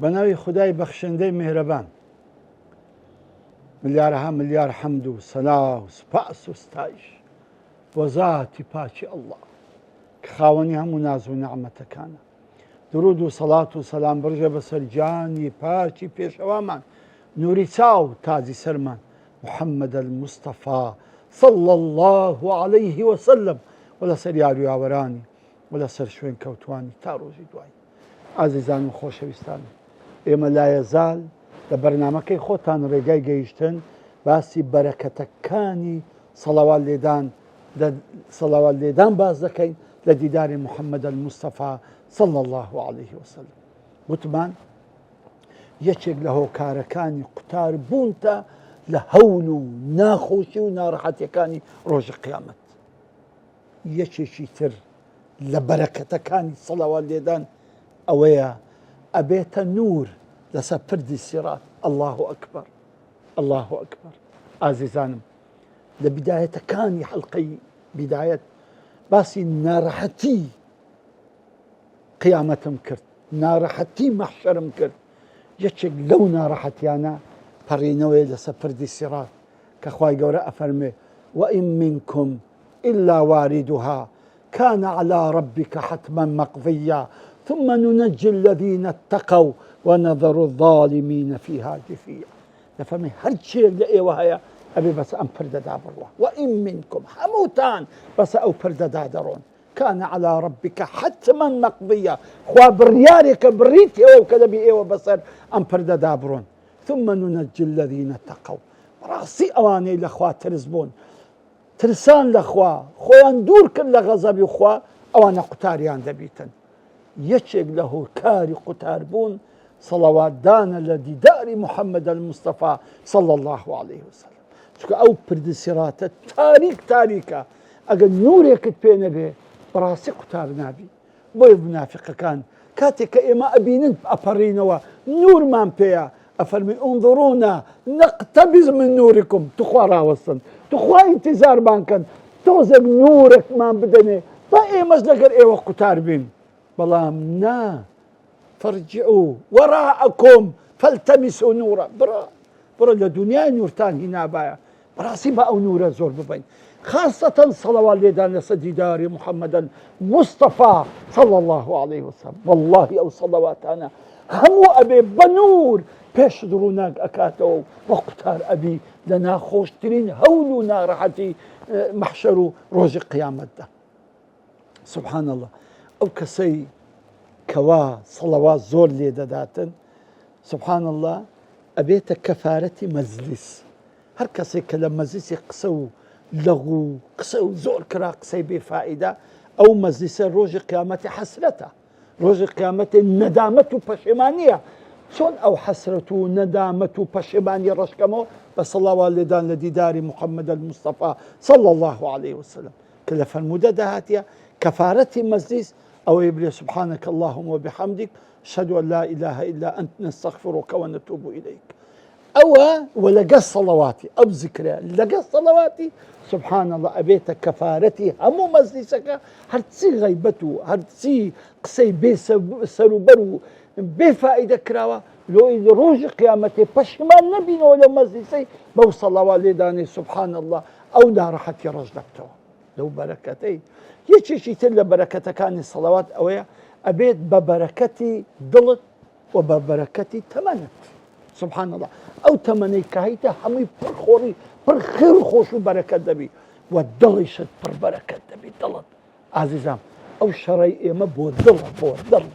بناوی خدای بخشنده مهربان، ملیارها ملیار حمد و سنا و سپاس و ستایش بۆ ذاتی پاکی الله کە خاوەنی هەموو ناز و نەعمەتەکانە. درود و سەڵات و سەلام بڕژە بەسەر جانی پاکی پێشەوامان، نوری چاو تاجی سەرمان، محەممەد المستەفا صلى الله عليه وسلم، و لەسەر یار و یاوەرانی و لەسەر شوێن کەوتوانی تا ڕۆژی دوای. ئازیزان و خۆشەویستان، ئێمە لایەزال لە بەرنامەکەی خۆتان ڕێگای گەیشتن باسی بەرەکەتەکانی سەڵاوات لێدان باز دەکەین لە دیداری محەممەد المستەفا صلى الله عليه وسلم. گوتمان یەکێک لە هۆکارەکانی قوتار بوونتە لە هەول و ناخۆشی و ناڕەحەتیەکانی ڕۆژی قیامەت. یەکێکی تر لە بەرەکەتەکانی سەڵاوات لێدان ئەوەیە ئەبێتە نور لەسەر پردی سیرات. الله ئەکبەر، الله ئەکبەر. ئازیزانم، لە بیدایەتەکانی حەڵقەی بیدایەت باسی ناڕەحەتی قیامەتم کرد، ناڕەحەتی مەحشەرم کرد. یەکێک لەو ناڕەحەتیانە پەڕینەوەی لەسەر پردی سیرات کە خوای گەورە ئەفەرمێ وئین منکم إلا واردها كان على ربك حتما مقضيا ثم ننجي الذين اتقوا ونذر الظالمين فيها جثيا. دەفەرمێ هەرچێک لە ئێوە هەیە ئەبێ بەس ئەم پردەدا بڕوە. وئین منکم، هەمووتان بەسە ئەو پردەدا دەڕۆن. كان على ربك حتما مقضيا، خوا بڕیارێکە بڕیتەوە کە دەبێ ئێوە بەسەر ئەم پردەدا بڕۆن. ثم ننجي الذين اتقوا، ڕاستی ئەوانەی لە خوا ترس بوون، ترسان لە خوا، خۆیان دوور کرد لە غەزەبی خوا، ئەوانە قوتاریان دەبیتن. یەکێک لە هۆکاری قوتار بوون سەڵاواتدانە لە دیداری محەممەد المستەفا صلى الله عليه وسلم. چونکە ئەو پردی سیراتە تاریک تاریکە، ئەگەر نورێکت پێ نەبێ بەڕاستی قوتار نابی. بۆیە منافقەکان کاتێک کە ئێمە ئەبینن ئەپەڕینەوە نورمان پێیە ئەفەرمی انظرونا نقتبس من نوركم، توخوا ڕاوەستن، توخوا ئینتیزارمان کەن، تۆزێک نورێکمان بدەنێ تا ئێمەش لەگەر ئێوە قوتار بین. بەڵام نا، فەرجعوا وراءكم فالتمسوا نورا. بڕە لە دنیای نورتانی نابایە، بەڕاستی بە ئەو نورە زۆر ببین. خاصەتەن سەڵاوات لێدان لەسەر دیداری محەممەد مستەفا صلى الله عليه وسلم. والله ئەو سەڵاواتانە هەموو ئەبێ بە نور پێش دڕووناک ئەکاتەوە بە قوتار ئەبی لە ناخۆشترین هەول و ناڕەحەتی مەحشەر و ڕۆژی قیامەتدا. سبحان الله، ئەو کەسەی کەوا سەڵاوات زۆر لێ دەداتن، سبحان الله، ئەبێتە کەفارەتی مەجلیس. هەر کەسێک کە لە مەجلیسی قسە و لەغو و قسە و زۆر کرا قسەی بێفائیدە، ئەو مەجلیسە ڕۆژی قیامەتی حەسرەتە، ڕۆژی قیامەتی نەدامەت و پەشیمانیە. چۆن ئەو حەسرەت و نەدامەت و پەشیمانی ڕەشکەمەوە بە سەڵاوات لێدان لە دیداری محەممەد المستەفا صلى الله عليه وسلم کە لە فەرموودە داهاتیە کەفارەتی مەجلیس ئەوەی بڵێ سبحانك اللهم وبحمدك أشهد أن لا إله إلا أنت نستغفرك ونتوب إليك. ئەوە وەلەگە سەڵاواتی ئەو ذیکرە لەگە سەڵاواتی سبحان الله ئەبێتە کەفارەتی هەموو مەجلیسەکە، هەرچی غەیبەت و هەرچی قسەی بێ سەروبەر و بێفائیدە کراوە لۆی ڕۆژی قیامەتێ پەشیمان نەبینەوە لە مەجلیسەی بەو سەڵاوات لێدانێ سبحان الله ئەو ناڕەحەتی ڕەش دەبتەوە. لەو بەرەکەتەی یەکێکی تر لە بەرەکەتەکانی سەڵاوات ئەوەیە ئەبێت بە بەرەکەتی دڵت و بە بەرەکەتی تەمەنت. سبحان الله، ئەو تەمەنەی کە هەیتە هەمووی پڕخۆڕی پڕ خێر و خۆش و بەرەکەت دەبی و دڵیشت پڕ بەرەکەت دەبی. دڵت ئازیزام، ئەو شەڕەی ئێمە بۆ دڵە، بۆ دڵ،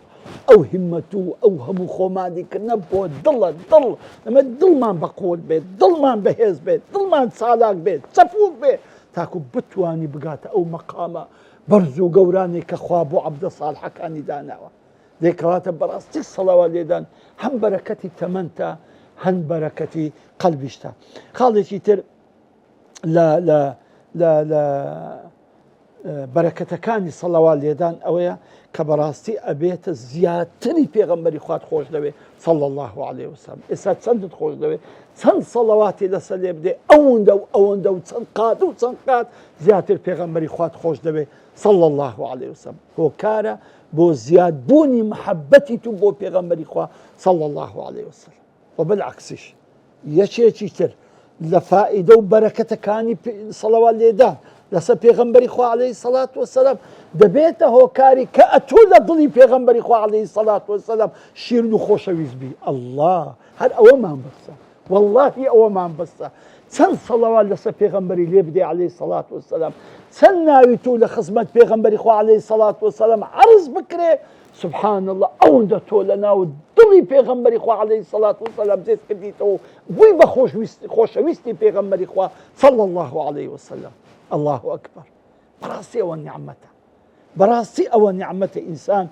ئەو هیمەت و ئەو هەموو خۆمانیکردنە بۆ دڵە. دڵ ئەمە دڵمان بەقوڵ بێت، دڵمان بەهێز بێت، دڵمان چالاک بێت، چەپوک بێت، تاکو بتوانی بگاتە ئەو مەقامە بەرز و گەورانێک کە خوا بۆ عەبدە ساڵحەکانی داناوە. دێکەواتە بەڕاستی سەڵاوات لێدان هەم بەرەکەتی تەمەنتە، هەم بەرەکەتی قەلبیشتە. خاڵێکی تر لە بەرەکەتەکانی سەڵاوات لێدان ئەوەیە کە بەڕاستی ئەبێتە زیاتری پێغەمبەری خوات خۆش دەوێت صلی الله عليه وسلم. ئێستا چەندت خۆش دەوێت چەند سەڵاواتی لەسەر لێ بدێ ئەوەندە و ئەوەندە و چەند قات و چەند قات زیاتر پێغەمبەری خوات خۆش دەوێت صلی الله عليه وسلم. هۆکارە بۆ زیادبوونی محەبەتی تو بۆ پێغەمبەری خوا صلی الله عليه وسلم. وبالعکسیش یەکێکی تر لە فائیدە و بەرەکەتەکانی سەڵاوات لێدان لەسەر پێغەمبەری خوا عەلەیهی سەڵات وەسەلام دەبێتە هۆکاری کە ئەتوو لە دڵی پێغەمبەری خوا عەلەیهی سەڵات وەسەلام شیرین و خۆشەویست بی. ئەڵڵا هەر ئەوەمان بەسە، وەڵڵاهی ئەوەمان بەسە. چەند سەڵاوات لەسەر پێغەمبەری لێ بدەی عەلەیهی سەڵات وەسەلام، چەند ناوی تو لە خزمەت پێغەمبەری خوا عەلەیهی سەڵات وەسەلام عەرز بکرێ، سبحان الله ئەوەندە تۆ لە ناو دڵی پێغەمبەری خوا عەلەیهی سەڵات وەسەلام جێت کردیتەوە، بووی بە خۆشەویستی پێغەمبەری خوا صلی الله عليه وسلم. الله أكبر. براسي أو النعمة، براسي أو النعمة إنسان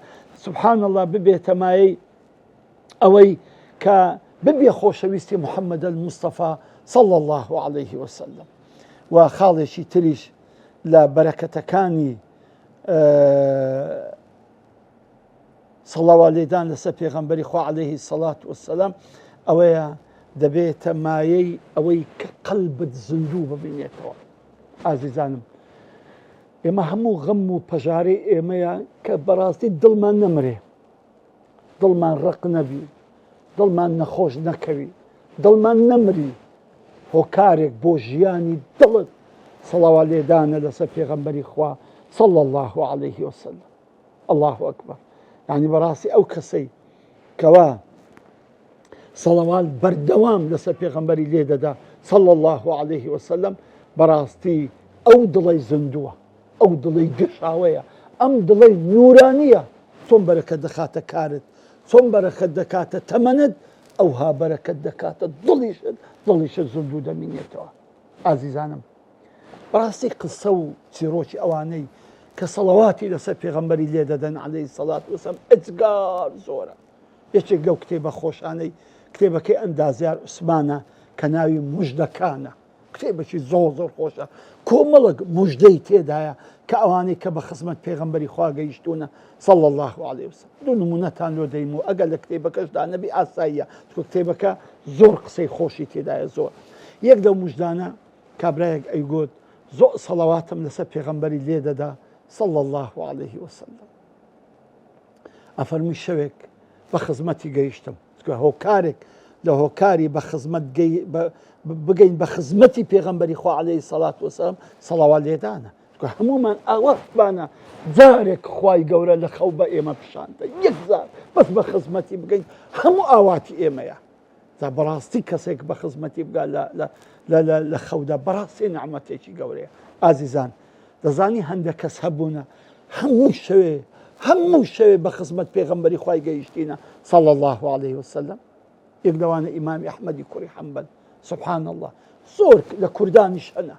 سبحان الله ببيت ماي أوي ببي خوشويستي محمد المصطفى صلى الله عليه وسلم. وخالي شي تريش لا بركة كاني صلى الله عليه لسبي غنبري خو عليه الصلاة والسلام أوي دبيت ماي أوي كقلب الزندوبة بنيته. عزیزانم ئێمە هەموو غەم و پەژارەی ئێمەیە کە بەڕاستی دڵمان نەمرێ، دڵمان ڕق نەبی، دڵمان نەخۆش نەکەوی، دڵمان نەمری، هۆکارێک بۆ ژیانی دڵت سەڵاوات لێدانە لەسەر پێغەمبەری خوا صلی الله عليه وسلم. الله ئەکبەر. یعنی بەڕاستی ئەو کەسەی کەوا سەڵاوات بەردەوام لەسەر پێغەمبەری لێ دەدا صلی الله عليه وسلم بەڕاستی ئەو دڵی زندووە، ئەو دڵی گشاوەیە، ئەم دڵی نورانیە، چۆن بەرەکەت دەخاتە کارت، چۆن بەرەکەت دەکاتە تەمەنت، ئەوها بەرەکەت دەکاتە دڵیشت زندوو دەمینێتەوە. ئازیزانم بەڕاستی قسە و چیرۆکی ئەوانەی کە سەڵاواتی لەسەر پێغەمبەری لێ دەدەن عەلەیهی سەڵات وەسەلام ئەجگار زۆرە. یەکێک لەو کتێبە خۆشانەی کتێبەکەی ئەندازیار عوسمانە کە ناوی موژدەکانە، کتێبێکی زۆر زۆر خۆشە، کۆمەڵک موژدەی تێدایە کە ئەوانەی کە بە خزمەت پێغەمبەری خوا گەیشتوونە صلی الله عليه وسلم. دوو نمونەتان لۆ دەیم و ئەگەر لە کتێبەکەشدا نەبی ئاساییە، چونکە کتێبەکە زۆر قسەی خۆشی تێدایە زۆر. یەک لەو موژدانە کابرایەک ئەیگوت زۆر سەڵاواتم لەسەر پێغەمبەری لێ دەدا صلی الله عليه وسلم. ئەفەرمی شەوێک بە خزمەتی گەیشتم، هۆکارێک لە هۆکاری بە خزمەت بگەین بە خزمەتی پێغەمبەری خوا عەلەیهی سەڵات وەسەلام سەڵاوات لێدانە. هەمومان ئاوەختمانە جارێک خوای گەورە لە خەو بە ئێمە پیشاندە، یەک جار بەس بە خزمەتی بگەین هەموو ئاواتی ئێمەیە. جا بەڕاستی کەسێک بە خزمەتی بگا لە خەودا بەڕاستی نعمەتێکی گەورەیە. ئازیزان دەزانی هەندێک کەس هەبوونە هەموو شەوێ بە خزمەت پێغەمبەری خوای گەیشتینە صلی الله عليه وسلم. یەک لەوانە ئیمامی ئەحمەدی کوڕی حەمبەل سبحان الله زۆر لە کوردانیش هەنا،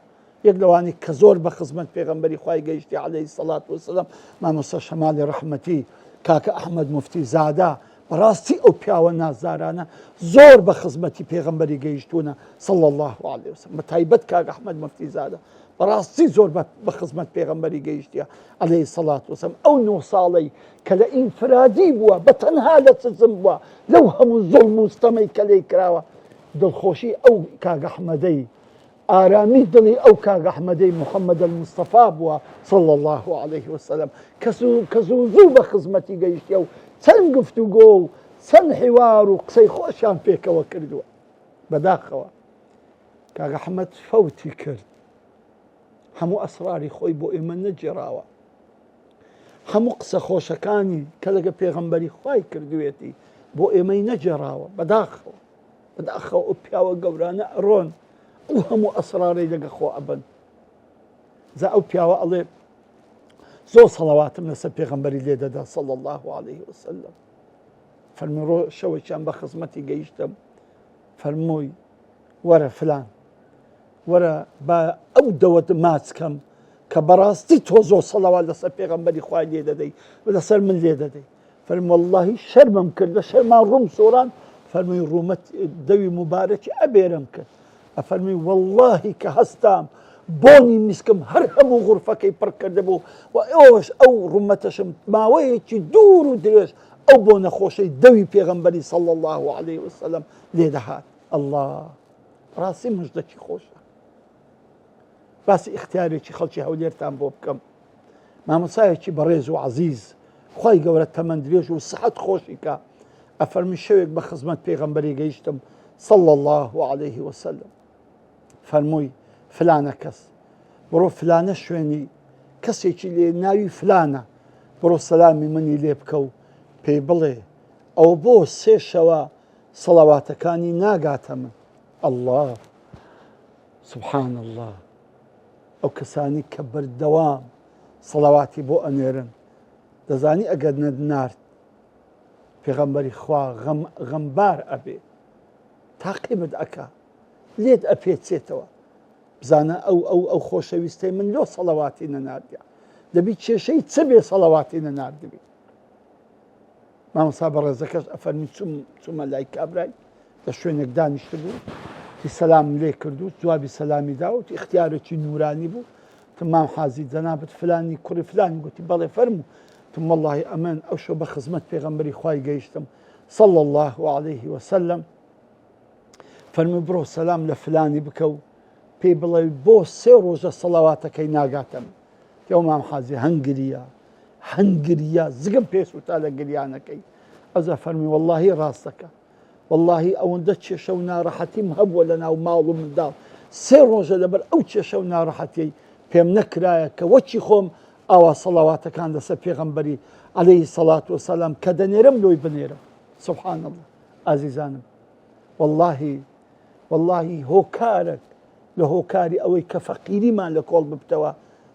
یەک لەوانی کە زۆر بە خزمەت پێغەمبەری خوای گەیشتی عەلەیهی سەڵات وەسەلام مامۆستا شەمالی ڕەحمەتی کاکە ئەحمەد موفتی زادا. بەڕاستی ئەو پیاوە نازدارانە زۆر بە خزمەتی پێغەمبەری گەیشتوونە صلی الله عليه وسلم. بە تایبەت کاکە ئەحمەد موفتی زادا بەڕاستی زۆر بە خزمەت پێغەمبەری گەیشتیە عەلەیهی سەڵات وەسەلام. ئەو 9 ساڵەی کە لە ئینفرادی بووە، بە تەنها لە سزم بووە، لەو هەموو زوڵم و ستەمەی کە لێی کراوە، دڵخۆشی ئەو کاکە ئەحمەدەی، ئارامی دڵی ئەو کاکە ئەحمەدەی محەممەد المستەفا بووە صلی الله عليه وسلم کە زوو بە خزمەتی گەیشتیە و چەند گفتوگۆ و چەند حیوار و قسەی خۆشیان پێکەوە کردووە. بەداخەوە کاکە ئەحمەد فەوتی کرد، هەموو ئەسراری خۆی بۆ ئێمە نەجێراوە، هەموو قسە خۆشەکانی کە لەگە پێغەمبەری خوای کردوێتی بۆ ئێمەی نەجێراوە. بەداخەوە ئەو پیاوە گەورانە ئەڕۆن ئەو هەموو ئەسرارەی لەگە خۆ ئەبن. جا ئەو پیاوە ئەڵێ زۆر سەڵاواتم لەسەر پێغەمبەری لێ دەدا صلی الله عليه وسلم. فەرمووی ڕۆ شەوێکیان بە خزمەتی گەیشتم، فەرمووی وەرە فلان، وەرە بە ئەو دەوەت ماچکەم کە بەڕاستی تۆ زۆر سەڵاوات لەسەر پێغەمبەری خوای لێ دەدەی لەسەر من لێ دەدەی. فەرمووی وەڵڵاهی شەرمم کردە، شەرمان ڕووم سۆران. فەرمووی ڕوومەت دەوی مبارەکی ئەبێرم کرد. ئەفەرمووی وەڵڵاهی کە هەستام بۆنی میسکم هەر هەموو غورفەکەی پڕ کردبوو و ئەوش ئەو ڕومەتەشم ماوەیەکی دوور و درێژ ئەو بۆ نەخۆشەی دەوی پێغەمبەری صلی الله عليه وسلم لێ دەهات. الله ڕاستی مژدەکی خۆشە. باسی اختیارێکی خەڵکی هەولێرتان بۆ بکەم. مامۆسایەکی بەڕێز و عەزیز خوای گەورە تەمەن درێژ و سەحەت خۆشی کە ئەفەرمی شەوێک بە خزمەت پێغەمبەری گەیشتم صلی الله عليه وسلم. فەرمووی فلانە کەس بڕۆ فلانە شوێنی کەسێکی لێ ناوی فلانە بڕۆ سەلامی منی لێ بکە و پێی بڵێ ئەو بۆ سێ شەوە سەڵاواتەکانی ناگاتە من. الله سبحان الله. ئەو کەسانی کە بەردەوام سەڵاواتی بۆ ئەنێرن دەزانی ئەگەر نەدنارد پێغەمبەری خوا غەمبار ئەبێ تاقیبت ئەکا لێت ئەپێچێتەوە بزانە ئەو خۆشەویستەی من لۆ سەڵاواتی نەناردیا دەبی کێشەی چ بێ سەڵاواتی نەناردبی. مامۆستا بەڕێزەکەش ئەفەرمی چوومە لای کابرای لە شوێنێک دانیشت بوو تی سەلام لێ کردو جوابی سەلامی داوت اختیارێکی نورانی بوو تم مام حازی جەنابەت فلانی کوڕی فلانی گوتی بەڵێ فەرموو تم والله ئەمن ئەو شەو بە خزمەت پێغەمبەری خوای گەیشتم صلی الله عليه وسلم. فەرمی بڕۆ سەلام لە فلانی بکە و پێی بڵێ بۆ سێ ڕۆژە سەڵاواتەکەی ناگاتەم. ئەو مام حازی هەنگریە زگم پێسووتا لە گریانەکەی. ئەزە فەرمی واللهی ڕاستەکە واللهی ئەوەندە کێشە و ناڕەحەتیم هەبووە لە ناو ماڵ و منداڵ سێ ڕۆژە لەبەر ئەو کێشە و ناڕەحەتی پێم نەکرایە کە وەچی خۆم ئاوا سەڵاواتەکان لەسەر پێغەمبەری عەلەیهی سەڵات وەسەلام کە دەنێرم لۆی بنێرم. سوبحان الله. ئازیزانم واللهی هۆکارێک لە هۆکاری ئەوەی کە فەقیریمان لە کۆڵ ببتەوە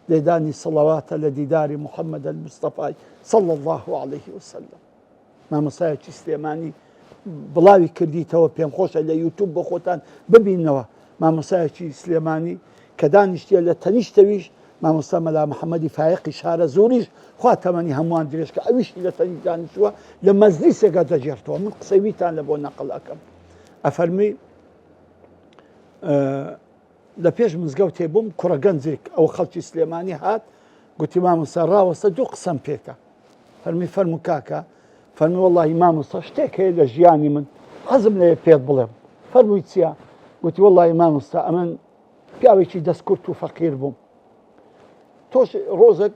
لێدانی سەڵاواتە لە دیداری محەممەد المستەفای صلی الله عليه وسلم. مامۆسایەکی سلێمانی بڵاوی کردیتەوە پێم خۆشە لە یوتوب بۆ خۆتان ببینەوە. مامۆسایەکی سلێمانی کە دانیشتە لە تەنیشتەویش مامۆستا مەلا محەممەدی فایقی شارە زۆریش خوا تەمەنی هەمووان درێژ کە ئەویشی لە تەنیش دانیشتووە لە مەزلیسێکە دەجێرتەوە. من قسەی ویتان لە بۆ نەقڵ ئەەکەم. ئەفەرمی لە پێش مزگەوتێ بووم کوڕە گەنجێک ئەو خەڵکی سلێمانی هات گوتی مامۆستا ڕاوەستە دوو قسەم پێکە. فەرمی فەرموو کاکە فەرمی واللهی مامۆستا شتێک هەیە لە ژیانی من حەزم لێ پێت بڵێم. فەرمووی چییە؟ گوتی واللهی مامۆستا ئەمن پیاوێکی دەستکورت و فەقیر بووم تۆش ڕۆژێک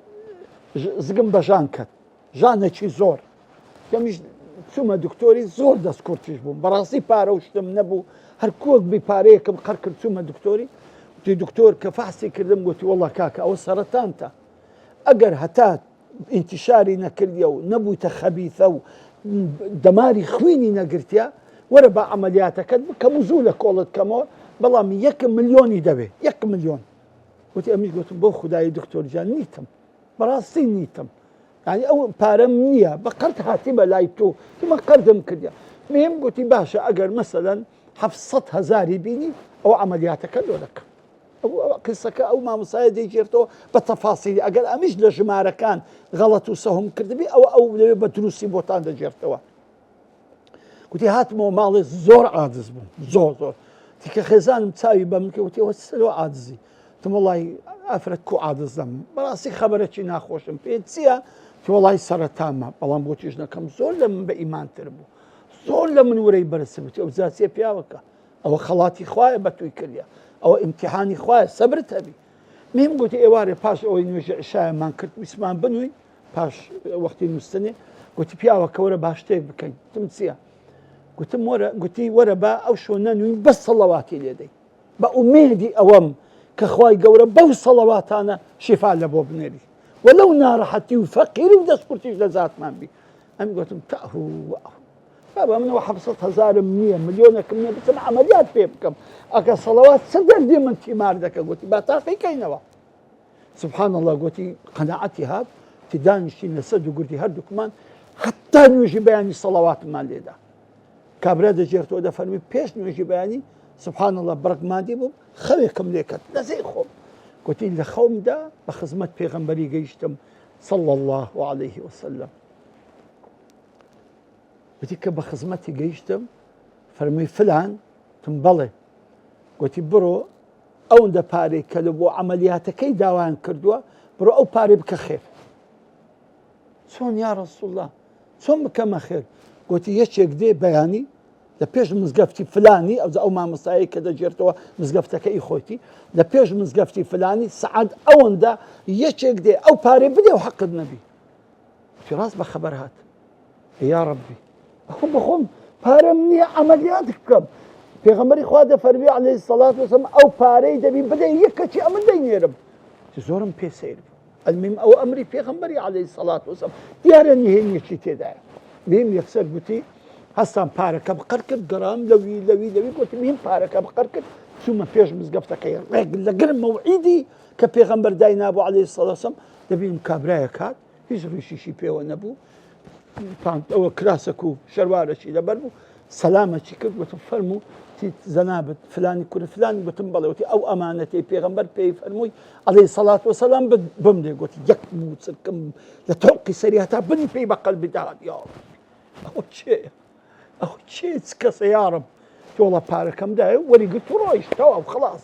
زگم بە ژان کرد ژانێکی زۆر دەمیش چوومە دکتۆری زۆر دەستکورتیش بووم بەڕاستی پارە و شتم نەبوو هەر کۆک بی پارەیەکم قەر کرد چوومە دکتۆری گوتی دکتۆر کە فحسی کردم گوتی وەڵڵا کاکە ئەوە سەرەتانتە ئەگەر هەتا ئینتیشاری نەکردیە و نەبوویتە خەبیثە و دەماری خوێنی نەگرتیا وەرە بە عەمەلیاتەکەت بکەم و زوو لە کۆڵت کەمەوە بەڵام 1 ملیۆنی دەبێ 1 ملیۆن. گوتی ئەمیش گوتم بۆ خودایی دکتۆر جان نیتم بەڕاستی نیتم یعنی ئەو پارەم نییە بە قەرد هاتی بە لای تۆ تمە قەردم کردیا مێم گوتی باشە ئەگەر مەسەلەن 700,000 بینی ئەو عەمەلیاتەکە لۆ دەکەم. ئەو قسەکە ئەو مامۆسایە دەیگێرتەوە بە تەفاسیلی ئەگەر ئەمیش لە ژمارەکان غەڵەت و سەهوم کردبی ئەو لەوێ بە دروستی بۆتان دەجێرتەوە. گوتی هاتمەوە ماڵێ زۆر عاجز بووم زۆر تیکە خێزانم چاوی بە من کەوتی ئەوە سەرەوە عاجزی تم وڵی ئافرەت کو عاجزم بەڕاستی خەبەرێکی ناخۆشم پێ چییە تی وڵی سەرەتامە بەڵام بۆ توێژنەکەم زۆر لە من بە ئیمانتر بوو زۆر لە من وەرەی بەرزتر بوو ئەو زاسیە پیاوەکە ئەوە خەڵاتی خوایە بە توی کردیا ئەوە ئیمتیحانی خوایە سەبرت هەبی. میم گوتی ئێوارێ پاش ئەوەی نوێژە عشایەمان کرد ویسمان بنووی پاش وەختی نووسنێ گوتی پیاوەکە وەرە باش شتێک بکەین تم چییە؟ گوتم وەرە گوتی وەرە بە ئەو شۆ نەنووی بە سەڵەواتی لێدەی بە ئومێدی ئەوەم کە خوای گەورە بەو سەڵەواتانە شیفا لە بۆ بنێری وەلەو ناڕەحەتی و فەقیری و دەستکورتیش لە زاتمان بی. ئەمی گوتم تەهوو بابا منەوە 700,000 نییە ملیۆنێکم نییە بچم عەمەلیات پێ بکەم ئەگە سەڵەوات چ دەردی من تیمار دەکە گوتی با تاقیکەینەوە. سبحان الله گوتی قەناعەتی هات تی دانیشتین لەسەر دوو گوردی هەردووکمان حتا نوێژی بەیانی سەڵەواتمان لێدا کابرا دەجێرتەوە دەفەرمی پێش نوێژی بەیانی سبحان الله بڕکماندی بووم خەوێکم لێ کرد دەزەی خۆم گوتی لە خەومدا بە خزمەت پێغەمبەری گەیشتم صلی الله عليه وسلم. گوتی کە بە خزمەتی گەیشتم فەرمووی فلان تم بەڵێ گوتی بڕۆ ئەوەندە پارەی کە لە بۆ عملیاتەکەی داوایان کردووە بڕۆ ئەو پارەی بکە خێر. چۆن یا ڕەسوڵ الله چۆن بکەمە خێر؟ گوتی یەکێک دێ بەیانی لە پێش مزگەفتی فلانی ئەو مامۆستایی کە دەجێرتەوە مزگەفتەکەی خۆیتی لە پێش مزگەفتی فلانی سعات ئەوەندە یەکێک دێ ئەو پارەی بدێ و حەقت نەبی. ڕاست بە خەبەر هات یا ڕەبی ئەخۆ بخۆم پارەم نییە عەمەلیات بکەم. پێغەمبەری خوا دەفەرمی عەلەیهی سەڵات وەسەلام ئەو پارەی دەبی بدەی یەک کەچی ئەمن دەینێرم. زۆرم پێ سەیر بوو. ئەلمیم ئەو ئەمری پێغەمبەری عەلەیهی سەڵات وەسەلام دیارە نهێنیەکی تێدایە. بیم یەکسەر گوتی هەستان پارەکە بقەر کرد گەڕام لەوی گوتی بیم پارەکە بقەر کرد چوومە پێش مزگەفتەکەی ڕێک لەگەر مەوعیدی کە پێغەمبەر داینابوو عەلەیهی سەڵات وەسەلام دەبین کابرایە کات هیچ ڕیشیشی پێوە نەبوو ئەوە کراسەک و شەروارەشی لەبەر بوو سەلامەکی کرد وتم فەرموو زەنابەت فلانی کوڕی فلانی گوتم بەڵێ وتی ئەو ئەمانەتەی پێغەمبەر پێی فەرمووی عەلەیهی سەڵات وەسەلام بمدێ گوتی یەک موچکم لە تۆقی سەری هەتا بنی پێی بە قەلبی داد یا ئەو چێیە ئەو چێ چ کەسە یارم تۆڵە پارەکەم دایە وەریگرت و ڕۆیشتەوە خلاص.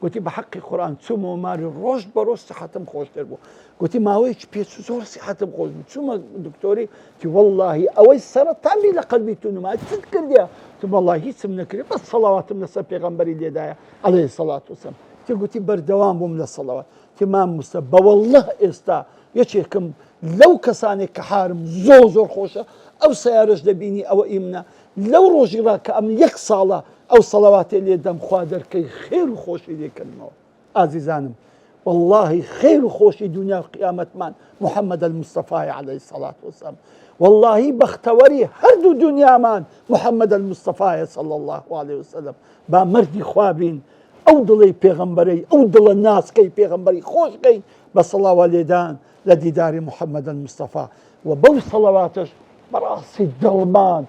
گوتی بە حەقی قورئان چوومەوە ماری ڕۆژ بە ڕۆژ سیحەتم خۆشتر بوو. گوتی ماوەیەکی پێچ زۆر سیحەتم خۆش بوو چوومە دکتۆری تی وەڵڵاهی ئەوەی سەرەتامی لە قەلبی تو نما چت کردیە؟ تو وەڵڵاهی هیچم نەکردی بەس سەڵاواتم لەسەر پێغەمبەری لێدایە عەلەیهی سەڵات وەسەلام. تی گوتی بەردەوام بووم لە سەڵاوات. تی مام موسە بەوەڵڵه ئێستا یەکێکم لەو کەسانێک کە حارم زۆر خۆشە ئەو سەیارەش دەبینی ئەوە ئیمنە لەو ڕۆژی ڕا کە ئەم یەک ساڵە ئەو سەڵەواتێ لێ دەم خوا دەرکەی خێر و خۆشی لێکردنەوە. ئازیزانم واللهی خێر و خۆشی دنیا و قیامەتمان محەممەد المستەفای عەلەیهی سەڵات وەسەلام. واللهی بەختەوەری هەردوو دنیامان محەممەد المستەفایە صلی الله علیه وسلم. با مردی خوابین ئەو دڵی پێغەمبەرەی ئەو دڵە ناسکەی پێغەمبەری خۆشکەین بە سەڵاوە لێدان لە دیداری محەممەد المستەفا و بەو سەڵەواتش بەڕاستی دڵمان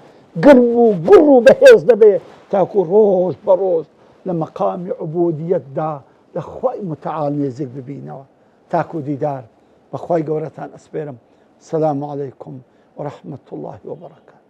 گرم و گوڕ و بەهێز دەبێ تاکو ڕۆژ بە ڕۆژ لە مەقامی عوبودیەتدا لە خوای متعال نێزێک ببینەوە تاکو دیدار بە خوای گەورەتان ئەسپێرم. سەلام عەلەیکم وەڕەحمەتوڵڵاهی وەبەرەکاتوه.